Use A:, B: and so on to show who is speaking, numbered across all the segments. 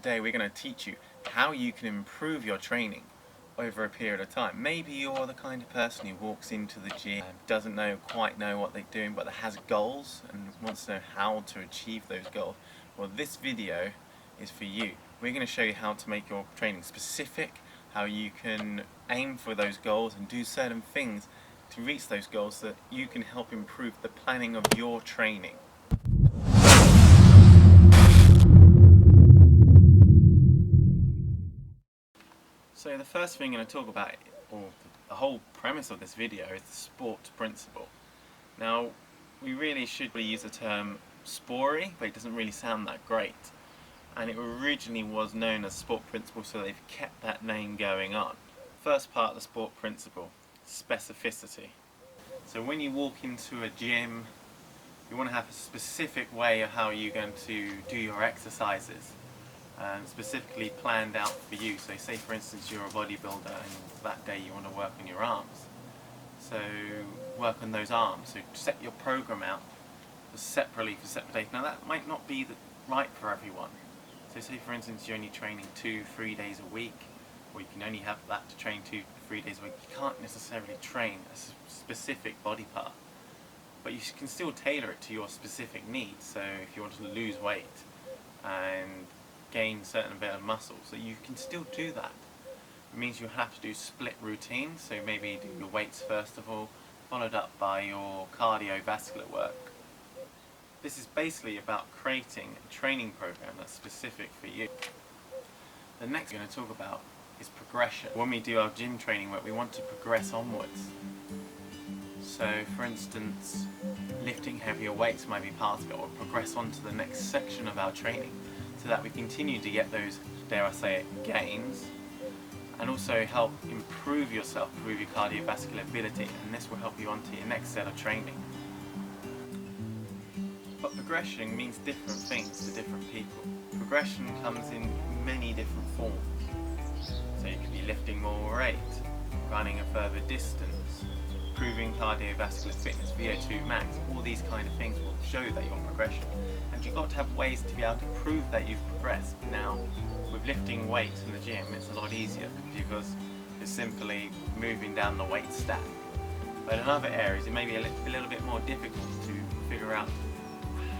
A: Today we're going to teach you how you can improve your training over a period of time. Maybe you're the kind of person who walks into the gym and doesn't quite know what they're doing, but that has goals and wants to know how to achieve those goals. Well, this video is for you. We're going to show you how to make your training specific, how you can aim for those goals and do certain things to reach those goals so that you can help improve the planning of your training. So the first thing I'm going to talk about, or the whole premise of this video, is the S.P.O.R.T principle. Now, we really should use the term S.P.O.R.T, but it doesn't really sound that great. And it originally was known as S.P.O.R.T principle, so they've kept that name going on. First part of the S.P.O.R.T principle, specificity. So when you walk into a gym, you want to have a specific way of how you're going to do your exercises. And specifically planned out for you. So say for instance you're a bodybuilder and that day you want to work on your arms. So work on those arms. So set your program out separately for separate days. Now that might not be right for everyone. So say for instance you're only training 2-3 days a week, or you can only have that to train 2-3 days a week. You can't necessarily train a specific body part, but you can still tailor it to your specific needs. So if you want to lose weight and gain certain bit of muscle, so you can still do that. It means you have to do split routines, so maybe do your weights first of all, followed up by your cardiovascular work. This is basically about creating a training program that's specific for you. The next thing we're going to talk about is progression. When we do our gym training work, we want to progress onwards. So for instance, lifting heavier weights might be part of it, or progress on to the next section of our training, so that we continue to get those, dare I say it, gains, and also help improve yourself, improve your cardiovascular ability, and this will help you on to your next set of training. But progression means different things to different people. Progression comes in many different forms. So you could be lifting more weight, running a further distance, improving cardiovascular fitness, VO2 max. All these kind of things will show that you're on progression. And you've got to have ways to be able to prove that you've progressed. Now, with lifting weights in the gym, it's a lot easier because it's simply moving down the weight stack. But in other areas, it may be a little bit more difficult to figure out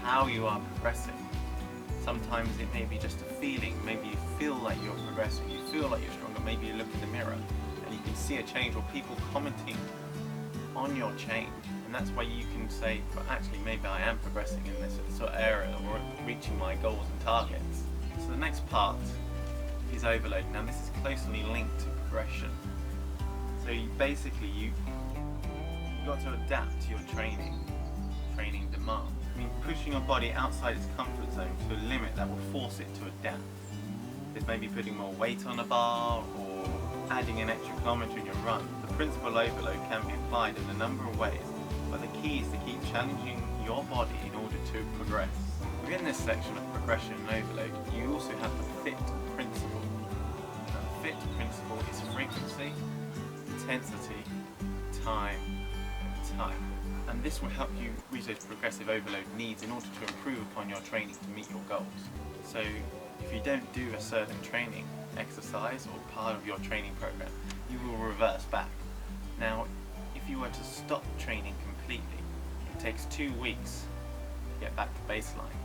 A: how you are progressing. Sometimes it may be just a feeling. Maybe you feel like you're progressing, you feel like you're stronger. Maybe you look in the mirror and you can see a change, or people commenting on your change. And that's why you can say, well, actually maybe I am progressing in this sort of area, or reaching my goals and targets. So the next part is overload. Now this is closely linked to progression. So you've got to adapt to your training demands. I mean, pushing your body outside its comfort zone to a limit that will force it to adapt. This may be putting more weight on a bar, or adding an extra kilometre in your run. The principle overload can be applied in a number of ways, but the key is to keep challenging your body in order to progress. Within this section of progression and overload, you also have the F.I.T.T principle. Now, the F.I.T.T principle is frequency, intensity, time, and time. And this will help you reach those progressive overload needs in order to improve upon your training to meet your goals. So if you don't do a certain training exercise or part of your training program, you will reverse back. Now, if you were to stop training completely, it takes 2 weeks to get back to baseline.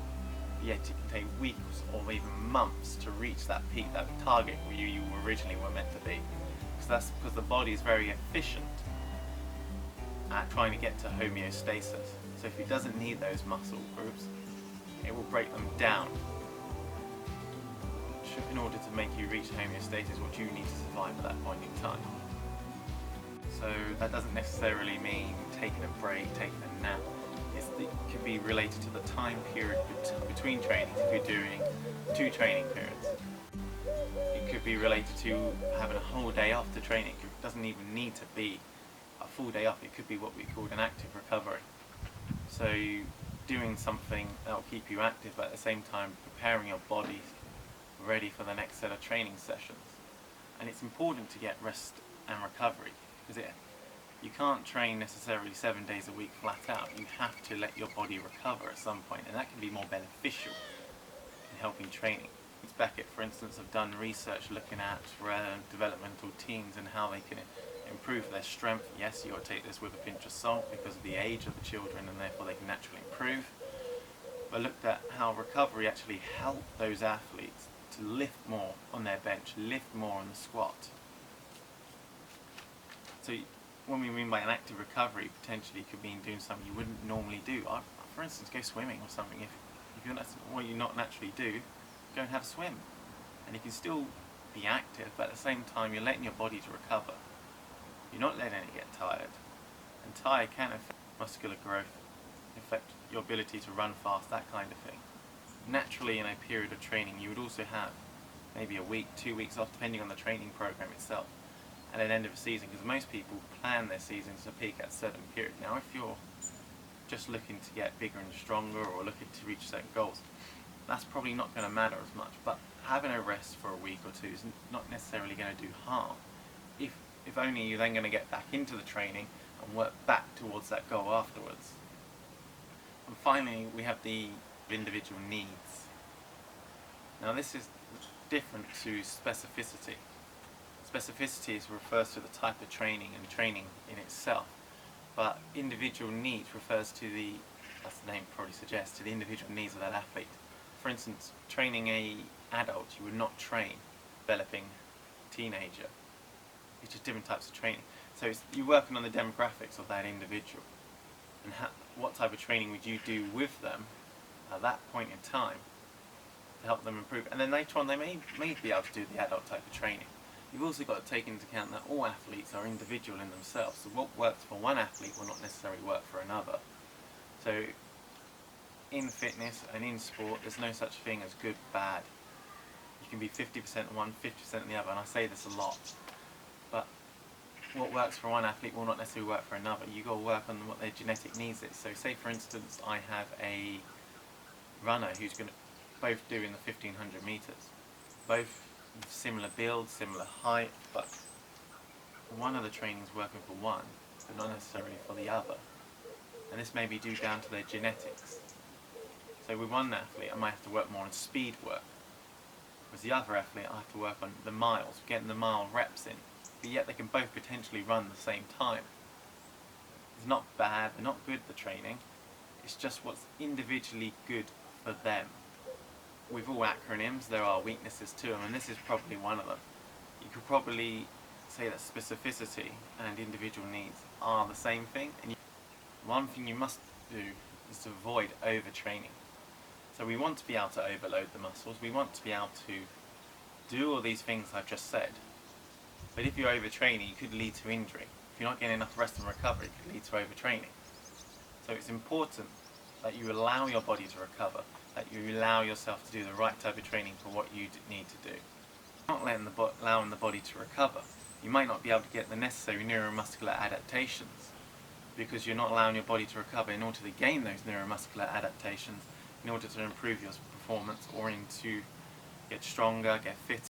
A: Yet it can take weeks or even months to reach that peak, that target where you originally were meant to be. So that's because the body is very efficient at trying to get to homeostasis. So if it doesn't need those muscle groups, it will break them down in order to make you reach homeostasis, what you need to survive at that point in time. So that doesn't necessarily mean taking a break, taking a nap. It could be related to the time period between trainings. If you're doing 2 training periods, it could be related to having a whole day off to training. It doesn't even need to be a full day off. It could be what we call an active recovery. So doing something that will keep you active, but at the same time preparing your body ready for the next set of training sessions. And it's important to get rest and recovery, because you can't train necessarily 7 days a week flat out. You have to let your body recover at some point, and that can be more beneficial in helping training. Beckett, for instance, have done research looking at developmental teens and how they can improve their strength. Yes, you've got to take this with a pinch of salt because of the age of the children, and therefore they can naturally improve. But looked at how recovery actually helped those athletes to lift more on their bench, lift more on the squat. So what we mean by an active recovery potentially could mean doing something you wouldn't normally do. For instance, go swimming or something. If that's what you not naturally do, go and have a swim. And you can still be active, but at the same time you're letting your body to recover. You're not letting it get tired. And tired can affect muscular growth, affect your ability to run fast, that kind of thing. Naturally, in a period of training, you would also have maybe a week, 2 weeks off, depending on the training program itself, at an end of a season, because most people plan their seasons to peak at a certain period. Now, if you're just looking to get bigger and stronger or looking to reach certain goals, that's probably not going to matter as much, but having a rest for a week or two is not necessarily going to do harm, if only you're then going to get back into the training and work back towards that goal afterwards. And finally, we have the individual needs. Now this is different to specificity. Specificity refers to the type of training and training in itself, but individual needs refers to as the name probably suggests, to the individual needs of that athlete. For instance, training a adult, you would not train developing teenager. It's just different types of training. So you're working on the demographics of that individual, and what type of training would you do with them at that point in time to help them improve. And then later on they may be able to do the adult type of training. You've also got to take into account that all athletes are individual in themselves, so what works for one athlete will not necessarily work for another. So in fitness and in sport, there's no such thing as good, bad. You can be 50% one, 50% the other, and I say this a lot. But what works for one athlete will not necessarily work for another. You've got to work on what their genetic needs is. So say for instance I have a runner who's going to both do in the 1500 meters. Both similar build, similar height, but one of the training's working for one, but not necessarily for the other. And this may be due down to their genetics. So with one athlete I might have to work more on speed work. With the other athlete I have to work on the miles, getting the mile reps in. But yet they can both potentially run the same time. It's not bad, they're not good, the training. It's just what's individually good for them. With all acronyms, there are weaknesses to them, and this is probably one of them. You could probably say that specificity and individual needs are the same thing, and one thing you must do is to avoid overtraining. So we want to be able to overload the muscles, we want to be able to do all these things I've just said, but if you're overtraining, it could lead to injury. If you're not getting enough rest and recovery, it could lead to overtraining. So it's important that you allow your body to recover, that you allow yourself to do the right type of training for what you need to do. Not allowing the body to recover, you might not be able to get the necessary neuromuscular adaptations because you're not allowing your body to recover in order to gain those neuromuscular adaptations in order to improve your performance or to get stronger, get fitter.